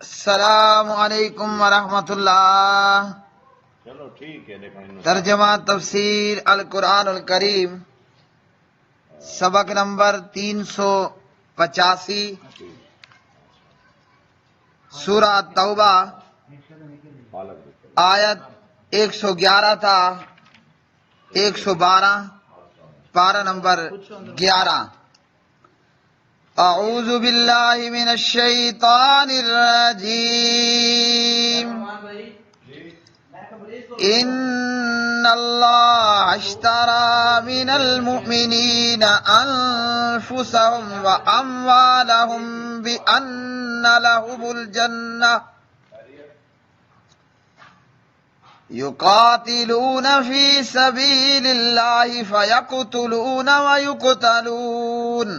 السلام علیکم ورحمۃ اللہ۔ چلو ٹھیک ہے، ترجمہ تفسیر القرآن الکریم، سبق نمبر 385، سورہ توبہ، آیت 111 تا 112، پارہ نمبر 11۔ اعوذ باللہ من الشیطان الرجیم۔ ان اللہ اشترى من المؤمنین انفسهم واموالهم بان لهم الجنہ يقاتلون في سبيل الله فيقتلون ويقتلون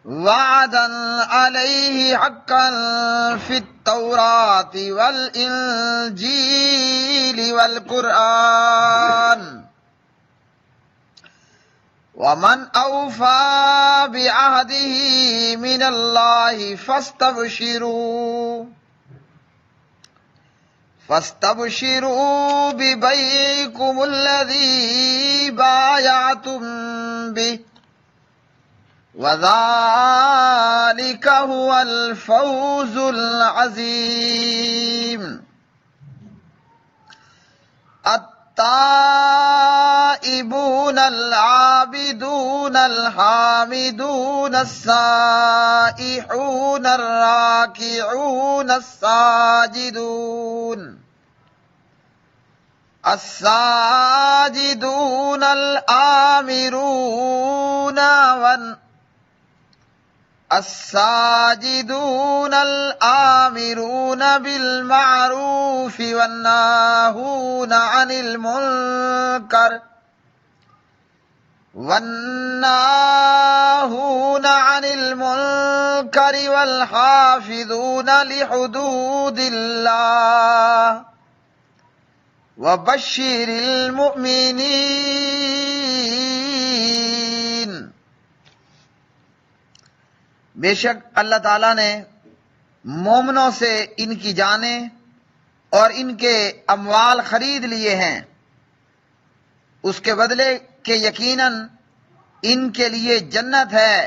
وعدا عليه حقا في التوراة والإنجيل والقرآن ومن أوفى بعهده من الله فاستبشروا ببيعكم الذي بايعتم به وذلك هو الفوز العظيم۔ التائبون العابدون الحامدون السائحون الراكعون الساجدون الآمرون بالمعروف والناهون عن المنكر والحافظون لحدود الله وبشر المؤمنین۔ بے شک اللہ تعالیٰ نے مومنوں سے ان کی جانیں اور ان کے اموال خرید لیے ہیں، اس کے بدلے کہ یقیناً ان کے لیے جنت ہے،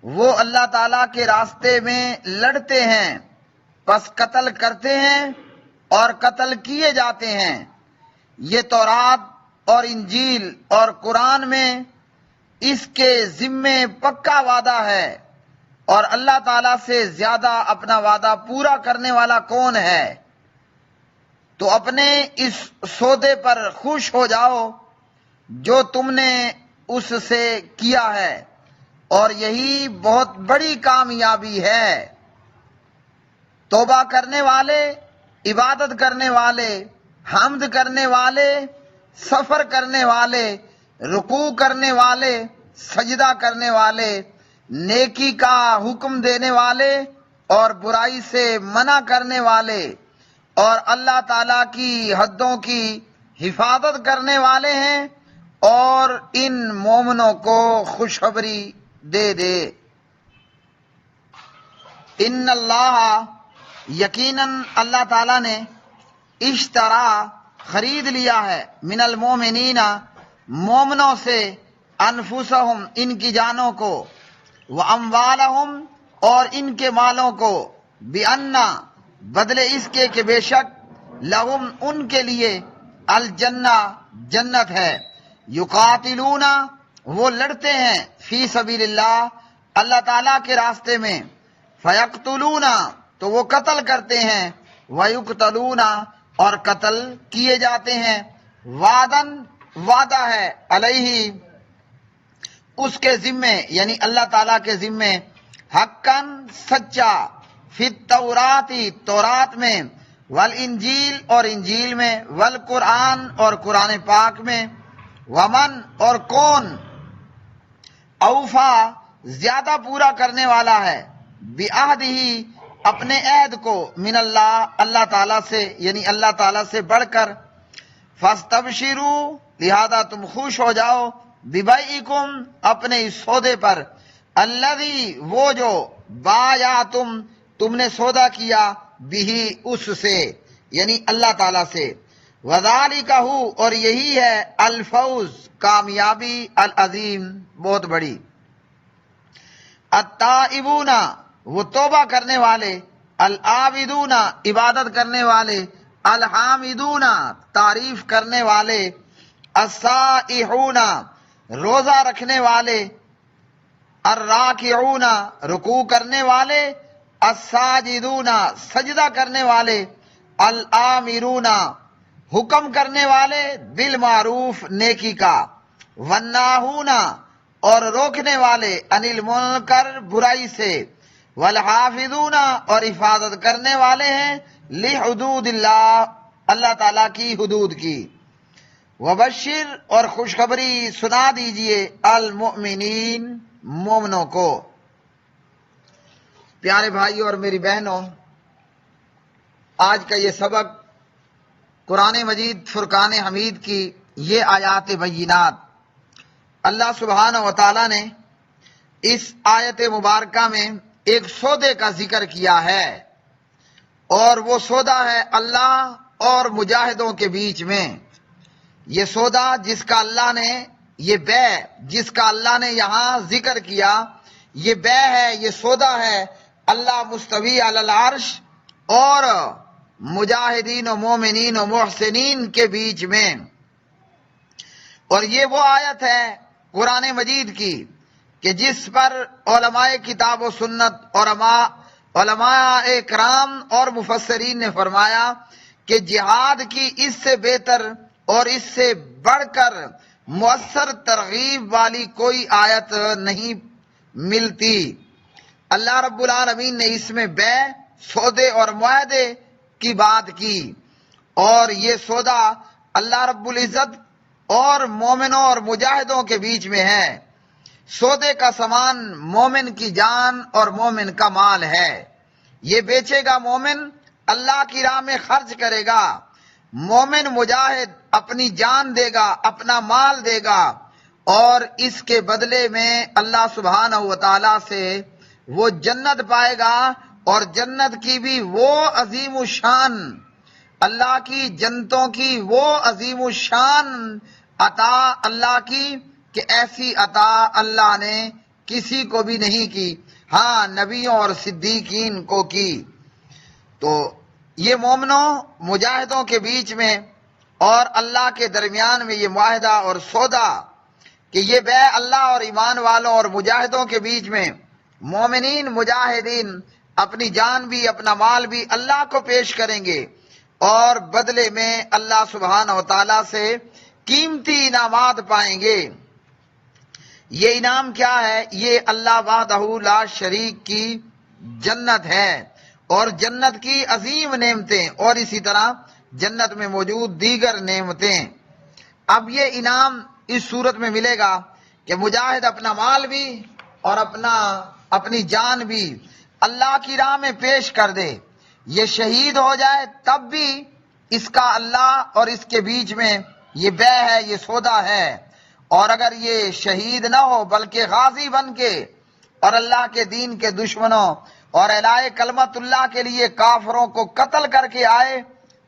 وہ اللہ تعالیٰ کے راستے میں لڑتے ہیں، پس قتل کرتے ہیں اور قتل کیے جاتے ہیں۔ یہ تورات اور انجیل اور قرآن میں اس کے ذمے پکا وعدہ ہے، اور اللہ تعالیٰ سے زیادہ اپنا وعدہ پورا کرنے والا کون ہے؟ تو اپنے اس سودے پر خوش ہو جاؤ جو تم نے اس سے کیا ہے، اور یہی بہت بڑی کامیابی ہے۔ توبہ کرنے والے، عبادت کرنے والے، حمد کرنے والے، سفر کرنے والے، رکوع کرنے والے، سجدہ کرنے والے، نیکی کا حکم دینے والے اور برائی سے منع کرنے والے، اور اللہ تعالیٰ کی حدوں کی حفاظت کرنے والے ہیں، اور ان مومنوں کو خوشخبری دے دے۔ ان اللہ، یقیناً اللہ تعالیٰ نے اشترا خرید لیا ہے، من المومنین مومنوں سے، انفسہم ان کی جانوں کو، واموالہم اور ان کے مالوں کو، بِأَنَّ بدلے اس کے کہ بے شک، لہم ان کے لیے، الجنہ جنت ہے، یقاتلون وہ لڑتے ہیں، فی سبیل اللہ اللہ تعالیٰ کے راستے میں، فیقتلون تو وہ قتل کرتے ہیں، ویقتلون اور قتل کیے جاتے ہیں، وعدن وعدہ ہے، علیہ اس کے ذمے یعنی اللہ تعالیٰ کے ذمے، حقاً سچا، فی التوراتی تورات میں، والانجیل اور انجیل میں، والقرآن اور قرآن پاک میں، ومن اور کون، اوفا زیادہ پورا کرنے والا ہے، بعہدہ اپنے عہد کو، من اللہ اللہ تعالیٰ سے یعنی اللہ تعالیٰ سے بڑھ کر، فاستبشروا لہذا تم خوش ہو جاؤ، ببیعکم اپنے اس سودے پر، الذی وہ جو بایا تم تم نے سودا کیا بھی اس سے یعنی اللہ تعالی سے. وذالک ہو اور یہی ہے الفوز کامیابی العظیم بہت بڑی. التائبون وہ توبہ کرنے والے، العابدون عبادت کرنے والے، الحامدون تعریف کرنے والے، السائحون روزہ رکھنے والے، الراکعون رکوع کرنے والے، الساجدون سجدہ کرنے والے، الآمرون حکم کرنے والے بالمعروف نیکی کا، والناہون اور روکنے والے عن المنکر برائی سے، والحافظون اور حفاظت کرنے والے ہیں لحدود اللہ اللہ تعالیٰ کی حدود کی. وبشر اور خوشخبری سنا دیجئے المؤمنین مومنوں کو. پیارے بھائیوں اور میری بہنوں، آج کا یہ سبق قرآن مجید فرقان حمید کی یہ آیات بینات، اللہ سبحانہ و تعالیٰ نے اس آیت مبارکہ میں ایک سودے کا ذکر کیا ہے، اور وہ سودا ہے اللہ اور مجاہدوں کے بیچ میں. یہ سودا جس کا اللہ نے، یہ بے جس کا اللہ نے یہاں ذکر کیا، یہ بے ہے، یہ سودا ہے اللہ مستوی علی العرش اور مجاہدین و مومنین و محسنین کے بیچ میں. اور یہ وہ آیت ہے قرآن مجید کی کہ جس پر علماء کتاب و سنت اور علماء کرام اور مفسرین نے فرمایا کہ جہاد کی اس سے بہتر اور اس سے بڑھ کر مؤثر ترغیب والی کوئی آیت نہیں ملتی. اللہ رب العالمین نے اس میں بے، سودے اور معاہدے کی بات کی، اور یہ سودا اللہ رب العزت اور مومنوں اور مجاہدوں کے بیچ میں ہے. سودے کا سامان مومن کی جان اور مومن کا مال ہے. یہ بیچے گا مومن، اللہ کی راہ میں خرچ کرے گا. مومن مجاہد اپنی جان دے گا، اپنا مال دے گا، اور اس کے بدلے میں اللہ سبحانہ و تعالی سے وہ جنت پائے گا. اور جنت کی بھی وہ عظیم الشان، اللہ کی جنتوں کی وہ عظیم الشان عطا اللہ کی کہ ایسی عطا اللہ نے کسی کو بھی نہیں کی، ہاں نبیوں اور صدیقین کو کی. تو یہ مومنوں مجاہدوں کے بیچ میں اور اللہ کے درمیان میں یہ معاہدہ اور سودا کہ یہ بے اللہ اور ایمان والوں اور مجاہدوں کے بیچ میں، مومنین مجاہدین اپنی جان بھی اپنا مال بھی اللہ کو پیش کریں گے، اور بدلے میں اللہ سبحانہ و تعالیٰ سے قیمتی انعامات پائیں گے. یہ انعام کیا ہے؟ یہ اللہ وحدہ لا شریک کی جنت ہے، اور جنت کی عظیم نعمتیں، اور اسی طرح جنت میں موجود دیگر نعمتیں. اب یہ انعام اس صورت میں ملے گا کہ مجاہد اپنا مال بھی اور اپنی جان بھی اللہ کی راہ میں پیش کر دے. یہ شہید ہو جائے تب بھی اس کا اللہ اور اس کے بیچ میں یہ بے ہے، یہ سودا ہے. اور اگر یہ شہید نہ ہو بلکہ غازی بن کے اور اللہ کے دین کے دشمنوں اور اعلاء کلمت اللہ کے لیے کافروں کو قتل کر کے آئے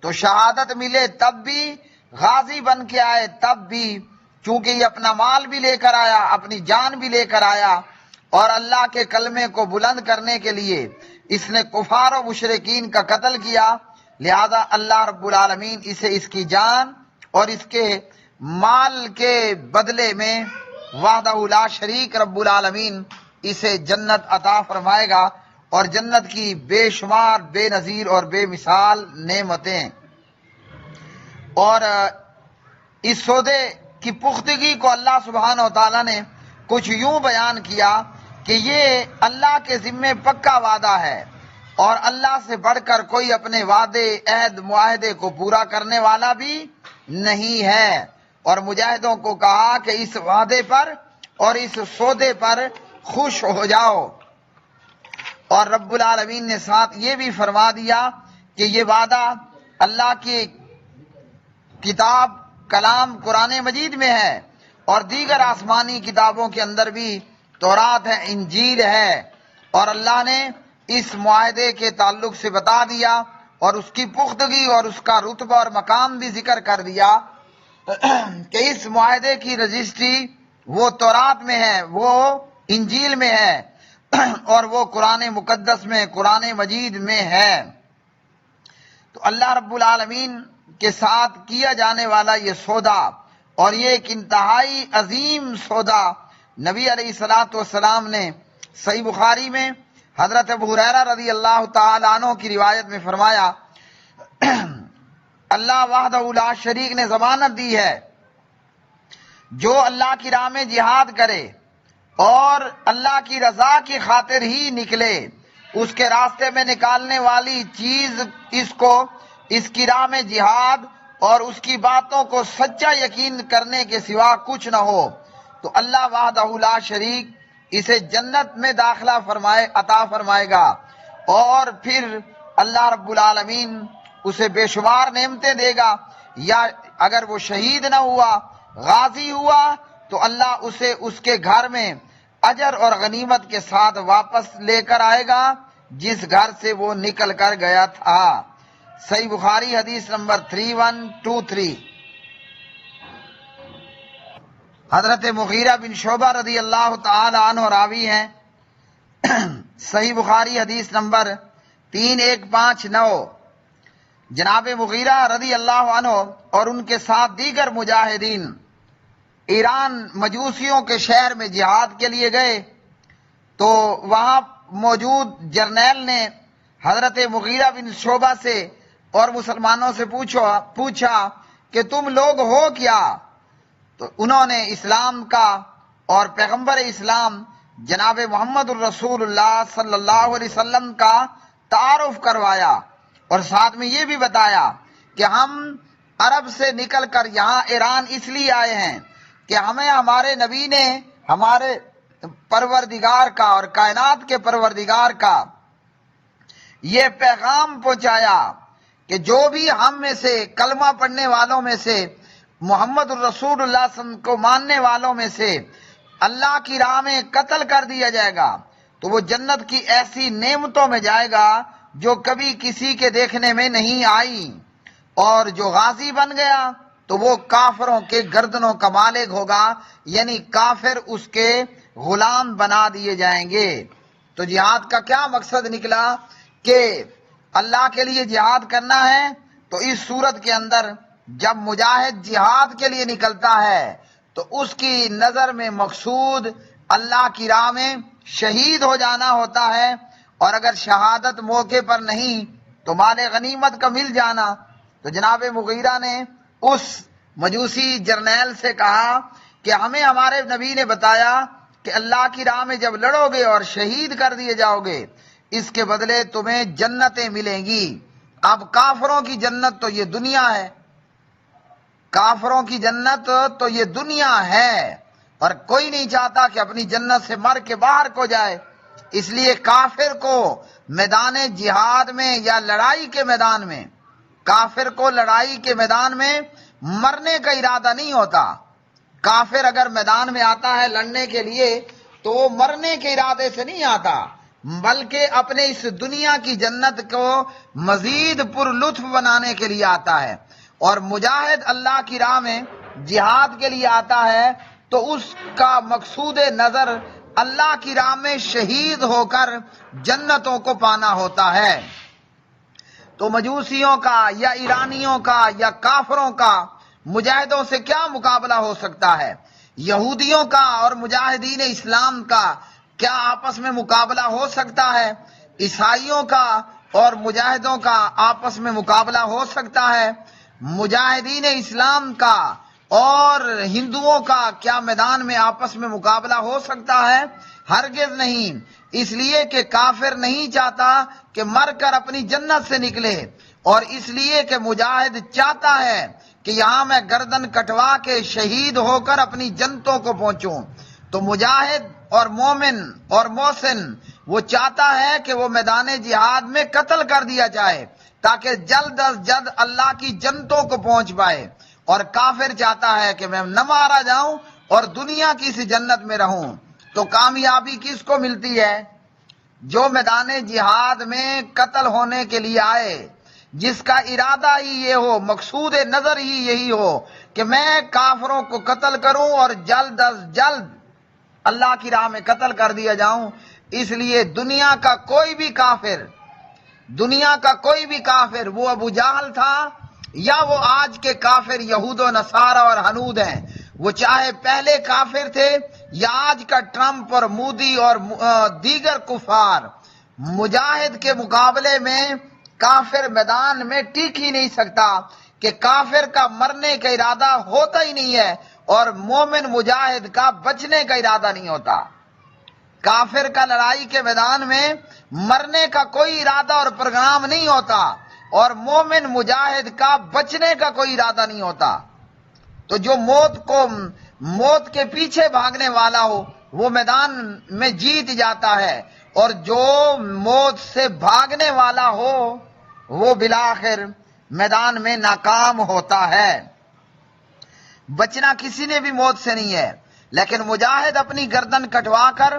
تو شہادت ملے تب بھی، غازی بن کے آئے تب بھی، چونکہ یہ اپنا مال بھی لے کر آیا، اپنی جان بھی لے کر آیا، اور اللہ کے کلمے کو بلند کرنے کے لیے اس نے کفار و مشرکین کا قتل کیا. لہذا اللہ رب العالمین اسے اس کی جان اور اس کے مال کے بدلے میں وحدہ لا شریک رب العالمین اسے جنت عطا فرمائے گا، اور جنت کی بے شمار بے نظیر اور بے مثال نعمتیں. اور اس سودے کی پختگی کو اللہ سبحانہ و تعالیٰ نے کچھ یوں بیان کیا کہ یہ اللہ کے ذمے پکا وعدہ ہے، اور اللہ سے بڑھ کر کوئی اپنے وعدے عہد معاہدے کو پورا کرنے والا بھی نہیں ہے. اور مجاہدوں کو کہا کہ اس وعدے پر اور اس سودے پر خوش ہو جاؤ. اور رب العالمین نے ساتھ یہ بھی فرما دیا کہ یہ وعدہ اللہ کی کتاب کلام قرآن مجید میں ہے، اور دیگر آسمانی کتابوں کے اندر بھی تورات ہے، انجیل ہے، اور اللہ نے اس معاہدے کے تعلق سے بتا دیا اور اس کی پختگی اور اس کا رتبہ اور مقام بھی ذکر کر دیا کہ اس معاہدے کی رجسٹری وہ تورات میں ہے، وہ انجیل میں ہے اور وہ قرآن مقدس میں، قرآن مجید میں ہے۔ تو اللہ رب العالمین کے ساتھ کیا جانے والا یہ سودا، اور یہ ایک انتہائی عظیم سودا، نبی علیہ الصلوۃ والسلام نے صحیح بخاری میں حضرت ابو ہریرہ رضی اللہ تعالی عنہ کی روایت میں فرمایا، اللہ وحدہ لا شریک نے ضمانت دی ہے، جو اللہ کی راہ میں جہاد کرے اور اللہ کی رضا کی خاطر ہی نکلے، اس کے راستے میں نکالنے والی چیز اس کی راہ میں جہاد اور اس کی باتوں کو سچا یقین کرنے کے سوا کچھ نہ ہو، تو اللہ وحدہ لا شریک اسے جنت میں داخلہ عطا فرمائے گا، اور پھر اللہ رب العالمین اسے بے شمار نعمتیں دے گا، یا اگر وہ شہید نہ ہوا، غازی ہوا، تو اللہ اسے اس کے گھر میں اجر اور غنیمت کے ساتھ واپس لے کر آئے گا جس گھر سے وہ نکل کر گیا تھا۔ صحیح بخاری حدیث نمبر 3123۔ حضرت مغیرہ بن شعبہ رضی اللہ تعالی عنہ راوی ہیں، صحیح بخاری حدیث نمبر 3159۔ جناب مغیرہ رضی اللہ عنہ اور ان کے ساتھ دیگر مجاہدین ایران مجوسیوں کے شہر میں جہاد کے لیے گئے، تو وہاں موجود جرنیل نے حضرت مغیرہ بن شعبہ سے اور مسلمانوں سے پوچھا کہ تم لوگ ہو کیا؟ تو انہوں نے اسلام کا اور پیغمبر اسلام جناب محمد الرسول اللہ صلی اللہ علیہ وسلم کا تعارف کروایا، اور ساتھ میں یہ بھی بتایا کہ ہم عرب سے نکل کر یہاں ایران اس لیے آئے ہیں کہ ہمیں ہمارے نبی نے ہمارے پروردگار کا اور کائنات کے پروردگار کا یہ پیغام پہنچایا کہ جو بھی ہم میں سے کلمہ پڑھنے والوں میں سے، محمد الرسول اللہ صلی اللہ علیہ وسلم کو ماننے والوں میں سے اللہ کی راہ میں قتل کر دیا جائے گا تو وہ جنت کی ایسی نعمتوں میں جائے گا جو کبھی کسی کے دیکھنے میں نہیں آئی، اور جو غازی بن گیا تو وہ کافروں کے گردنوں کا مالک ہوگا، یعنی کافر اس کے غلام بنا دیے جائیں گے۔ تو جہاد کا کیا مقصد نکلا کہ اللہ کے لیے جہاد کرنا ہے، تو اس صورت کے اندر جب مجاہد جہاد کے لیے نکلتا ہے تو اس کی نظر میں مقصود اللہ کی راہ میں شہید ہو جانا ہوتا ہے، اور اگر شہادت موقع پر نہیں تو مال غنیمت کا مل جانا۔ تو جناب مغیرہ نے اس مجوسی جرنیل سے کہا کہ ہمیں ہمارے نبی نے بتایا کہ اللہ کی راہ میں جب لڑو گے اور شہید کر دیے جاؤ گے، اس کے بدلے تمہیں جنتیں ملیں گی۔ اب کافروں کی جنت تو یہ دنیا ہے، کافروں کی جنت تو یہ دنیا ہے، اور کوئی نہیں چاہتا کہ اپنی جنت سے مر کے باہر کو جائے، اس لیے کافر کو میدان جہاد میں یا لڑائی کے میدان میں، کافر کو لڑائی کے میدان میں مرنے کا ارادہ نہیں ہوتا۔ کافر اگر میدان میں آتا ہے لڑنے کے لیے تو وہ مرنے کے ارادے سے نہیں آتا، بلکہ اپنے اس دنیا کی جنت کو مزید پر لطف بنانے کے لیے آتا ہے، اور مجاہد اللہ کی راہ میں جہاد کے لیے آتا ہے تو اس کا مقصود نظر اللہ کی راہ میں شہید ہو کر جنتوں کو پانا ہوتا ہے۔ تو مجوسیوں کا یا ایرانیوں کا یا کافروں کا مجاہدوں سے کیا مقابلہ ہو سکتا ہے؟ یہودیوں کا اور مجاہدین اسلام کا کیا آپس میں مقابلہ ہو سکتا ہے؟ عیسائیوں کا اور مجاہدوں کا آپس میں مقابلہ ہو سکتا ہے؟ مجاہدین اسلام کا اور ہندوؤں کا کیا میدان میں آپس میں مقابلہ ہو سکتا ہے؟ ہرگز نہیں، اس لیے کہ کافر نہیں چاہتا کہ مر کر اپنی جنت سے نکلے، اور اس لیے کہ مجاہد چاہتا ہے کہ یہاں میں گردن کٹوا کے شہید ہو کر اپنی جنتوں کو پہنچوں۔ تو مجاہد اور مومن اور محسن وہ چاہتا ہے کہ وہ میدان جہاد میں قتل کر دیا جائے تاکہ جلد از جلد اللہ کی جنتوں کو پہنچ پائے، اور کافر چاہتا ہے کہ میں نہ مارا جاؤں اور دنیا کی سی جنت میں رہوں۔ تو کامیابی کس کو ملتی ہے؟ جو میدان جہاد میں قتل ہونے کے لیے آئے، جس کا ارادہ ہی یہ ہو، مقصود نظر ہی یہی ہو کہ میں کافروں کو قتل کروں اور جلد از جلد اللہ کی راہ میں قتل کر دیا جاؤں، اس لیے دنیا کا کوئی بھی کافر وہ ابو جہل تھا یا وہ آج کے کافر یہود و نصارہ اور ہنود ہیں، وہ چاہے پہلے کافر تھے یا آج کا ٹرمپ اور مودی اور دیگر کفار، مجاہد کے مقابلے میں کافر میدان میں ٹک ہی نہیں سکتا، کہ کافر کا مرنے کا ارادہ ہوتا ہی نہیں ہے اور مومن مجاہد کا بچنے کا ارادہ نہیں ہوتا۔ کافر کا لڑائی کے میدان میں مرنے کا کوئی ارادہ اور پروگرام نہیں ہوتا، اور مومن مجاہد کا بچنے کا کوئی ارادہ نہیں ہوتا۔ تو جو موت کے پیچھے بھاگنے والا ہو وہ میدان میں جیت جاتا ہے، اور جو موت سے بھاگنے والا ہو وہ بالآخر میدان میں ناکام ہوتا ہے۔ بچنا کسی نے بھی موت سے نہیں ہے، لیکن مجاہد اپنی گردن کٹوا کر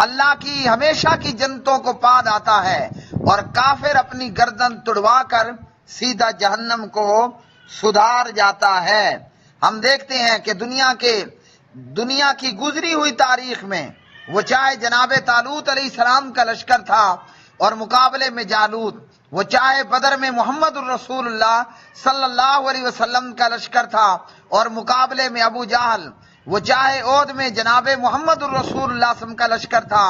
اللہ کی ہمیشہ کی جنتوں کو پا جاتا ہے، اور کافر اپنی گردن توڑوا کر سیدھا جہنم کو سدھار جاتا ہے۔ ہم دیکھتے ہیں کہ دنیا کی گزری ہوئی تاریخ میں وہ چاہے جناب طالوت علیہ السلام کا لشکر تھا اور مقابلے میں جالوت، وہ چاہے بدر میں محمد الرسول اللہ صلی اللہ علیہ وسلم کا لشکر تھا اور مقابلے میں ابو جہل، وہ چاہے عہد میں جناب محمد الرسول اللہ صلی اللہ علیہ وسلم کا لشکر تھا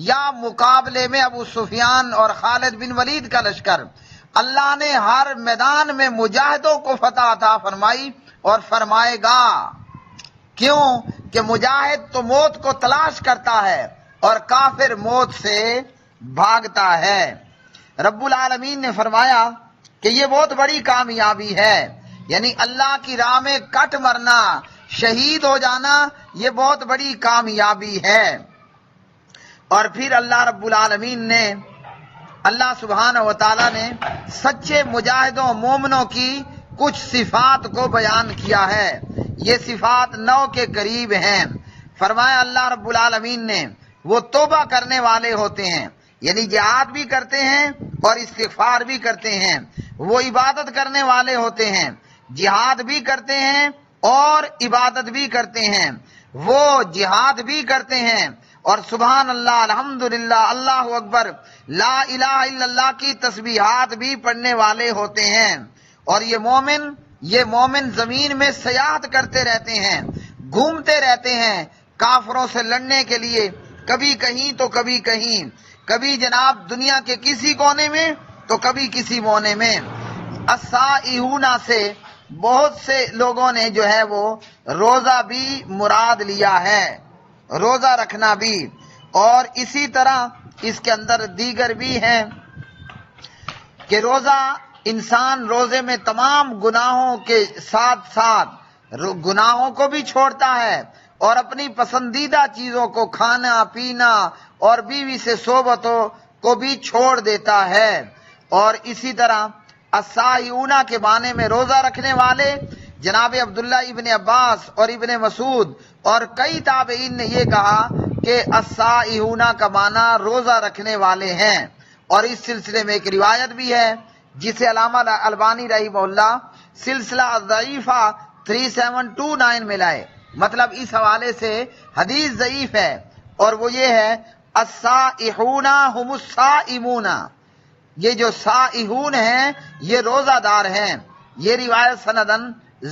یا مقابلے میں ابو سفیان اور خالد بن ولید کا لشکر، اللہ نے ہر میدان میں مجاہدوں کو فتح عطا فرمائی اور فرمائے گا۔ کیوں کہ مجاہد تو موت کو تلاش کرتا ہے اور کافر موت سے بھاگتا ہے۔ رب العالمین نے فرمایا کہ یہ بہت بڑی کامیابی ہے، یعنی اللہ کی راہ میں کٹ مرنا، شہید ہو جانا، یہ بہت بڑی کامیابی ہے۔ اور پھر اللہ رب العالمین نے، اللہ سبحانہ و تعالی نے سچے مجاہدوں مومنوں کی کچھ صفات کو بیان کیا ہے۔ یہ صفات 9 کے قریب ہیں۔ فرمایا اللہ رب العالمین نے وہ توبہ کرنے والے ہوتے ہیں، یعنی جہاد بھی کرتے ہیں اور استغفار بھی کرتے ہیں، وہ عبادت کرنے والے ہوتے ہیں، جہاد بھی کرتے ہیں اور عبادت بھی کرتے ہیں، وہ جہاد بھی کرتے ہیں اور سبحان اللہ، الحمدللہ، اللہ اکبر، لا الہ الا اللہ کی تسبیحات بھی پڑھنے والے ہوتے ہیں۔ اور یہ مومن زمین میں سیاحت کرتے رہتے ہیں، گھومتے رہتے ہیں کافروں سے لڑنے کے لیے، کبھی کہیں تو کبھی کہیں، کبھی جناب دنیا کے کسی کونے میں تو کبھی کسی کونے میں۔ السائحون سے بہت سے لوگوں نے جو ہے وہ روزہ بھی مراد لیا ہے، روزہ رکھنا بھی، اور اسی طرح اس کے اندر دیگر بھی ہیں کہ روزہ انسان روزے میں تمام گناہوں کے ساتھ ساتھ گناہوں کو بھی چھوڑتا ہے اور اپنی پسندیدہ چیزوں کو، کھانا پینا اور بیوی سے صحبتوں کو بھی چھوڑ دیتا ہے۔ اور اسی طرح السائحون کے معنی میں روزہ رکھنے والے جناب عبداللہ ابن عباس اور ابن مسعود اور کئی تابعین نے یہ کہا کہ السائحون کا معنی روزہ رکھنے والے ہیں۔ اور اس سلسلے میں ایک روایت بھی ہے جسے علامہ البانی رحمہ اللہ سلسلہ ضعیفہ 3729 میں لائے، مطلب اس حوالے سے حدیث ضعیف ہے، اور وہ یہ ہے السائحون هم الصائمون، یہ جو سائحون ہیں یہ روزہ دار ہیں۔ یہ روایت سندن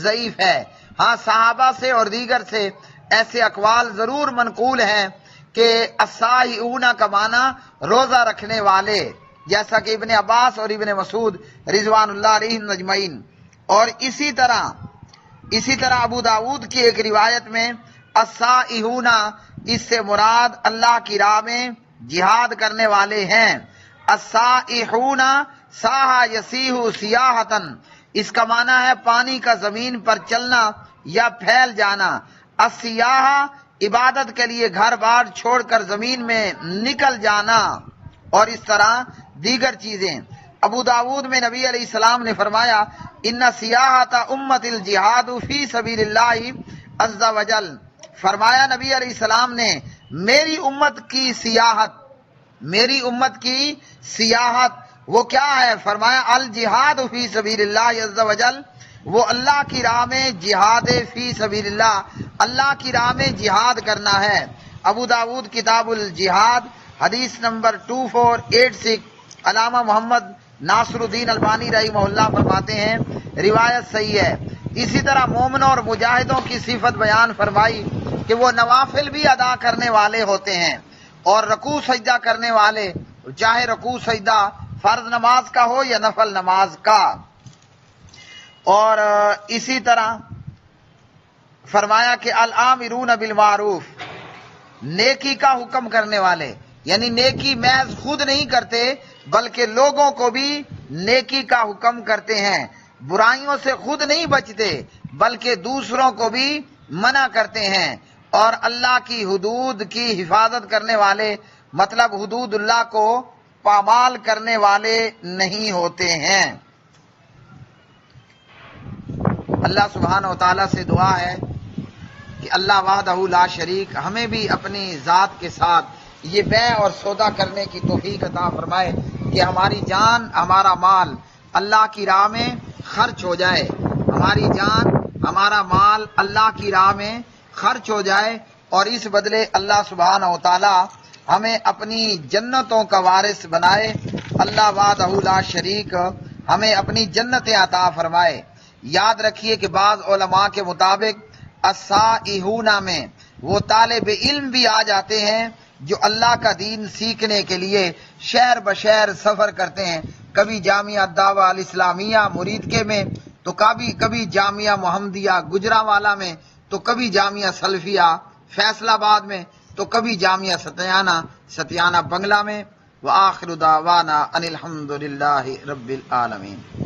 ضعیف ہے، ہاں صحابہ سے اور دیگر سے ایسے اقوال ضرور منقول ہیں کہ السائحون کا معنی روزہ رکھنے والے، جیسا کہ ابن عباس اور ابن مسعود رضوان اللہ علیہم اجمعین۔ اور اسی طرح ابو داؤد کی ایک روایت میں السائحون، اس سے مراد اللہ کی راہ میں جہاد کرنے والے ہیں۔ السائحون ساح یسیح سیاحتن، اس کا معنی ہے پانی کا زمین پر چلنا یا پھیل جانا۔ السیاح عبادت کے لیے گھر بار چھوڑ کر زمین میں نکل جانا، اور اس طرح دیگر چیزیں۔ ابو داؤد میں نبی علیہ السلام نے فرمایا ان سیاحت امت الجہاد فی سبیل اللہ عز وجل، فرمایا نبی علیہ السلام نے میری امت کی سیاحت میری امت کی سیاحت وہ کیا ہے؟ فرمایا الجہاد فی سبیل اللہ عز وجل، وہ اللہ کی راہ میں جہاد فی سبیل اللہ، اللہ کی راہ میں جہاد کرنا ہے۔ ابو داود کتاب الجہاد حدیث نمبر 2486، علامہ محمد ناصر الدین البانی رحمہ اللہ فرماتے ہیں روایت صحیح ہے۔ اسی طرح مومنوں اور مجاہدوں کی صفت بیان فرمائی کہ وہ نوافل بھی ادا کرنے والے ہوتے ہیں اور رکوع سجدہ کرنے والے، چاہے رکوع سجدہ فرض نماز کا ہو یا نفل نماز کا۔ اور اسی طرح فرمایا کہ الامرون بالمعروف، نیکی کا حکم کرنے والے، یعنی نیکی محض خود نہیں کرتے بلکہ لوگوں کو بھی نیکی کا حکم کرتے ہیں، برائیوں سے خود نہیں بچتے بلکہ دوسروں کو بھی منع کرتے ہیں، اور اللہ کی حدود کی حفاظت کرنے والے، مطلب حدود اللہ کو پامال کرنے والے نہیں ہوتے ہیں۔ اللہ سبحانہ و تعالیٰ سے دعا ہے کہ اللہ وحدہ لا شریک ہمیں بھی اپنی ذات کے ساتھ یہ بیع اور سودا کرنے کی توفیق عطا فرمائے کہ ہماری جان ہمارا مال اللہ کی راہ میں خرچ ہو جائے، ہماری جان ہمارا مال اللہ کی راہ میں خرچ ہو جائے، اور اس بدلے اللہ سبحانہ و تعالی ہمیں اپنی جنتوں کا وارث بنائے۔ اللہ وحدہ لا شریک ہمیں اپنی جنتیں عطا فرمائے۔ یاد رکھیے کہ بعض علماء کے مطابق السائحون میں وہ طالب علم بھی آ جاتے ہیں جو اللہ کا دین سیکھنے کے لیے شہر بشہر سفر کرتے ہیں، کبھی جامعہ الدعوہ الاسلامیہ مریدکے میں، تو کبھی جامعہ محمدیہ گجرانوالہ میں، تو کبھی جامعہ سلفیہ فیصل آباد میں، تو کبھی جامعہ ستیانہ بنگلہ میں۔ وآخر دعوانا ان الحمد للہ رب العالمین۔